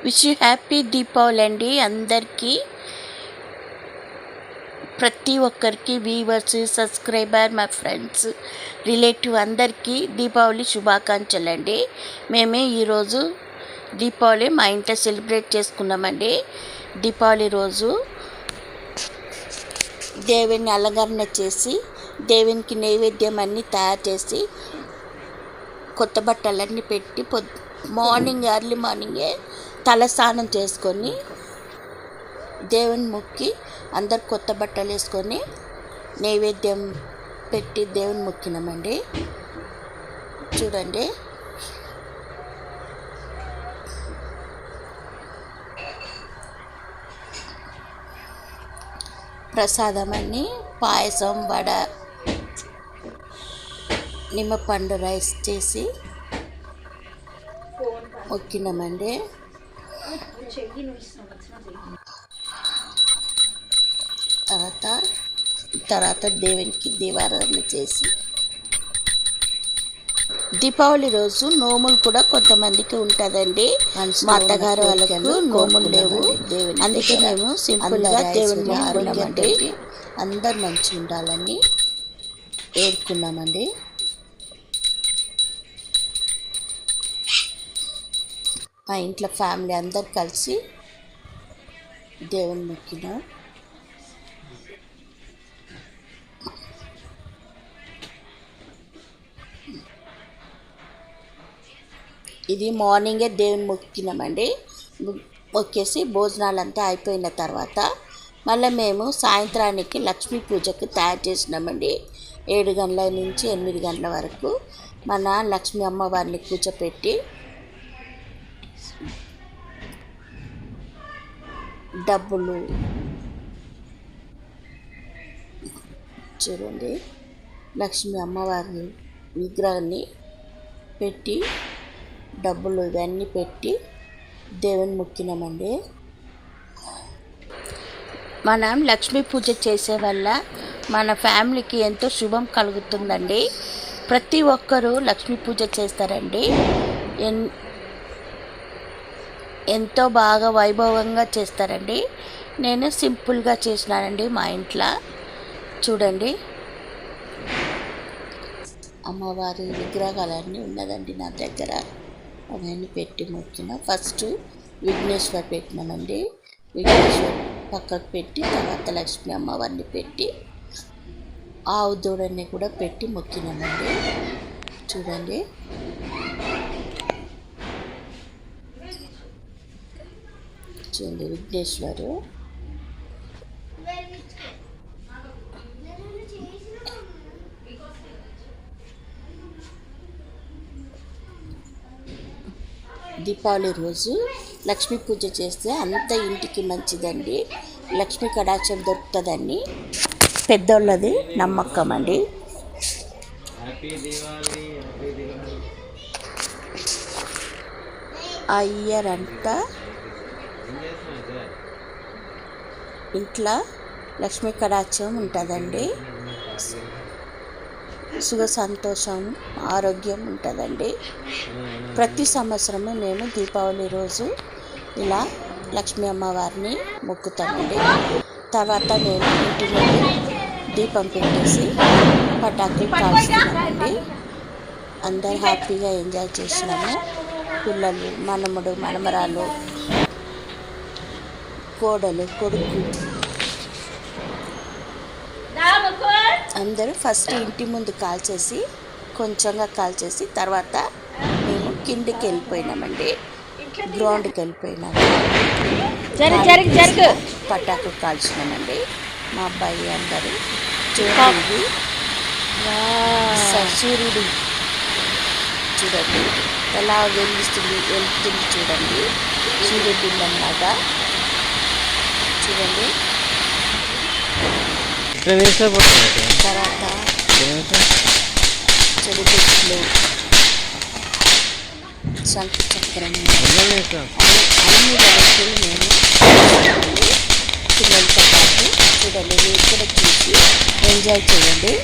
Wish you happy Deepavali అండి అందరికీ, ప్రతి ఒక్కరికి, వ్యూవర్స్, సబ్స్క్రైబర్, మా ఫ్రెండ్స్, రిలేటివ్ అందరికీ దీపావళి శుభాకాంక్షలు అండి. మేమే ఈరోజు దీపావళి మా ఇంట్లో సెలబ్రేట్ చేసుకున్నామండి. దీపావళి రోజు దేవుని అలంకరణ చేసి, దేవునికి నైవేద్యం అన్నీ తయారు చేసి, కొత్త బట్టలన్నీ పెట్టి ఎర్లీ మార్నింగే తలస్నానం చేసుకొని దేవుని మొక్కి అందరు కొత్త బట్టలు వేసుకొని నైవేద్యం పెట్టి దేవుని మొక్కినామండి. చూడండి, ప్రసాదం అన్నీ పాయసం, వడ, నిమ్మపండు రైస్ చేసి మొక్కినామండి. తర్వాత దేవునికి దీపారాధన చేసి, దీపావళి రోజు నోములు కూడా కొంతమందికి ఉంటుందండి. మా అత్తగారు వాళ్ళకు నోములు లేవు, అందుకే మేము సింపుల్గా దేవుని ఆరోగ్యండి అందరు మంచిగా ఉండాలని వేడుకున్నామండి. మా ఇంట్లో ఫ్యామిలీ అందరు కలిసి దేవుని మొక్కినాం. ఇది మార్నింగే దేవుని మొక్కినామండి. మొక్కేసి భోజనాలంతా అయిపోయిన తర్వాత మళ్ళీ మేము సాయంత్రానికి లక్ష్మీ పూజకు తయారు చేసినామండి. 7 గంటల నుంచి 8 గంటల వరకు మన లక్ష్మీ అమ్మవారిని కూర్చోపెట్టి డబ్బులు, చూడండి, లక్ష్మీ అమ్మవారి విగ్రహాన్ని పెట్టి డబ్బులు ఇవన్నీ పెట్టి దేవుని మొక్కినామండి. మనం లక్ష్మీ పూజ చేసే వల్ల మన ఫ్యామిలీకి ఎంతో శుభం కలుగుతుందండి. ప్రతి ఒక్కరూ లక్ష్మీ పూజ చేస్తారండి. ఎంతో బాగా వైభవంగా చేస్తారండి. నేను సింపుల్గా చేసినానండి మా ఇంట్లో. చూడండి, అమ్మవారి విగ్రహాలన్నీ ఉన్నదండి నా దగ్గర, అవన్నీ పెట్టి మొక్కిన. ఫస్ట్ విఘ్నేశ్వర్ పెట్టినామండి. విఘ్నేశ్వర్ పక్కకు పెట్టి తర్వాత లక్ష్మీ అమ్మవారిని పెట్టి ఆవు దూడని కూడా పెట్టి మొక్కినామండి. చూడండి, విఘ్నేశ్వరు దీపావళి రోజు లక్ష్మీ పూజ చేస్తే అంత ఇంటికి మంచిదండి, లక్ష్మీ కటాక్షం దొరుకుతుందని పెద్దోళ్ళది నమ్మకం అండి. ఆ ఇయర్ అంతా ఇంట్లో లక్ష్మీ కటాక్షం ఉంటుందండి, సుఖ సంతోషం, ఆరోగ్యం ఉంటుందండి. ప్రతి సంవత్సరము మేము దీపావళి రోజు ఇలా లక్ష్మీ అమ్మవారిని మొక్కుతామండి. తర్వాత నేను ఇంటి ముందు దీపం పెట్టేసి పటాకులు కాల్చుతున్నామండి. అందరు హ్యాపీగా ఎంజాయ్ చేసినాము. పిల్లలు, మనముడు, మనమరాలు, కోడలు, కొడుకు అందరూ ఫస్ట్ ఇంటి ముందు కాల్చేసి, కొంచెంగా కాల్చేసి తర్వాత మేము కిందికి వెళ్ళిపోయినామండి, గ్రౌండ్కి వెళ్ళిపోయినాము. పటాకులు కాల్చినామండి మా అబ్బాయి అందరూ. చూడండి, సూర్యుడు చూడండి ఎలా వెలుస్తుంది చూడండి, సూర్యబింబంలాగా. చూడండి, తర్వాత చెడు చెట్లు, శంఖ చక్రం, అన్ని వెరైటీలు మేము పిల్లలతో పాటు చూడండి, మీరు కూడా చూసి ఎంజాయ్ చేయండి.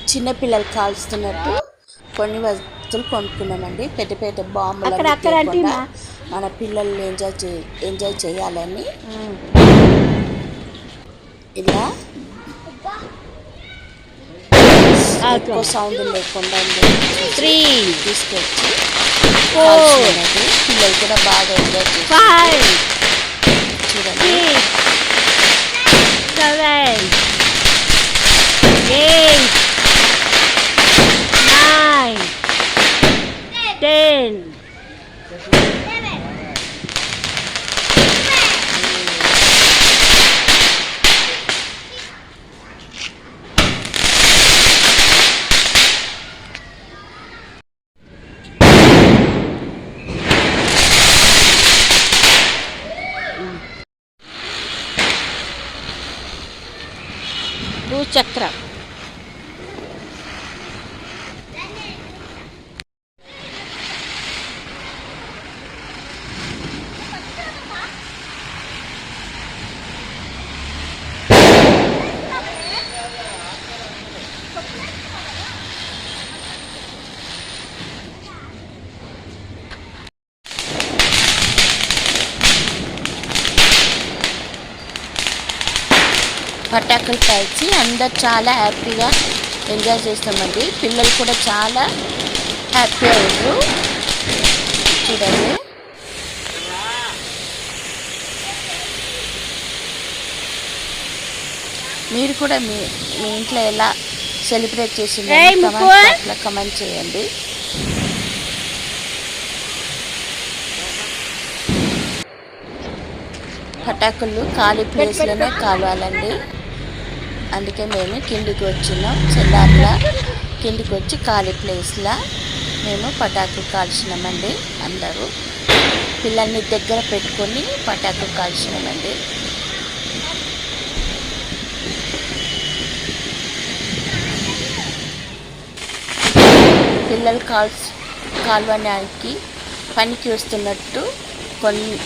చిన్నపిల్లలు కాల్స్తున్నట్టు కొన్ని వస్తువులు కొనుక్కున్నామండి. పెద్ద పెద్ద బాంబులు మన పిల్లలు ఎంజాయ్ చేయాలని ఇలా ఎక్కువ సౌండ్ లేకుండా తీసుకొచ్చి పిల్లలు కూడా బాగా ఎంజాయ్ చేస్తారు. చూడండి 7 8 9 10 భూచక్రం పటాకులు కాల్చి అందరు చాలా హ్యాపీగా ఎంజాయ్ చేస్తామండి. పిల్లలు కూడా చాలా హ్యాపీ అయ్యారు. చూడండి మీరు కూడా మీ ఇంట్లో ఎలా సెలబ్రేట్ చేసిందో కమెంట్ చేయండి. పటాకులు ఖాళీ ప్లేస్లోనే కావాలండి. అందుకే మేము కిందికి వచ్చినాం. చెల్లార్లా కిందికి వచ్చి ఖాళీ ప్లేస్లో మేము పటాకులు కాల్చినామండి. అందరూ పిల్లల్ని దగ్గర పెట్టుకొని పటాకులు కాల్చినామండి. పిల్లలు కాల్వడానికి పనికి వస్తున్నట్టు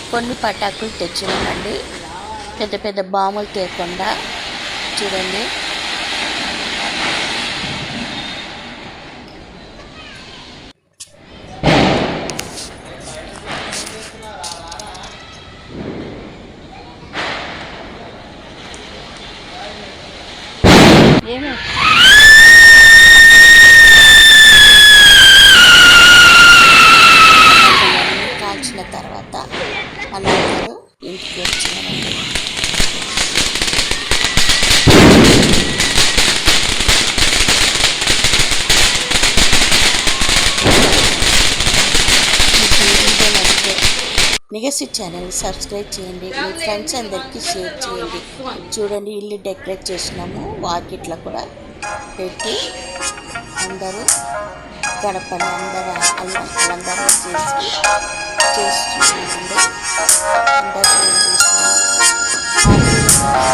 కొన్ని పటాకులు తెచ్చినామండి. పెద్ద పెద్ద బాంబులు తేకుండా. చూడండి కాల్చిన తర్వాత అందరూ ఇంటికి వచ్చినామండి. నిగసి ఛానల్ సబ్స్క్రైబ్ చేయండి. మీ ఫ్రెండ్స్ అందరికీ షేర్ చేయండి. చూడండి ఇల్లు డెకరేట్ చేసినాము. వాకిట్లో కూడా పెట్టి అందరూ గడపని అందరూ అలంకరణ చేస్తున్నామండి. అందరూ చేస్తున్నాము.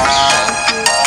Thank you.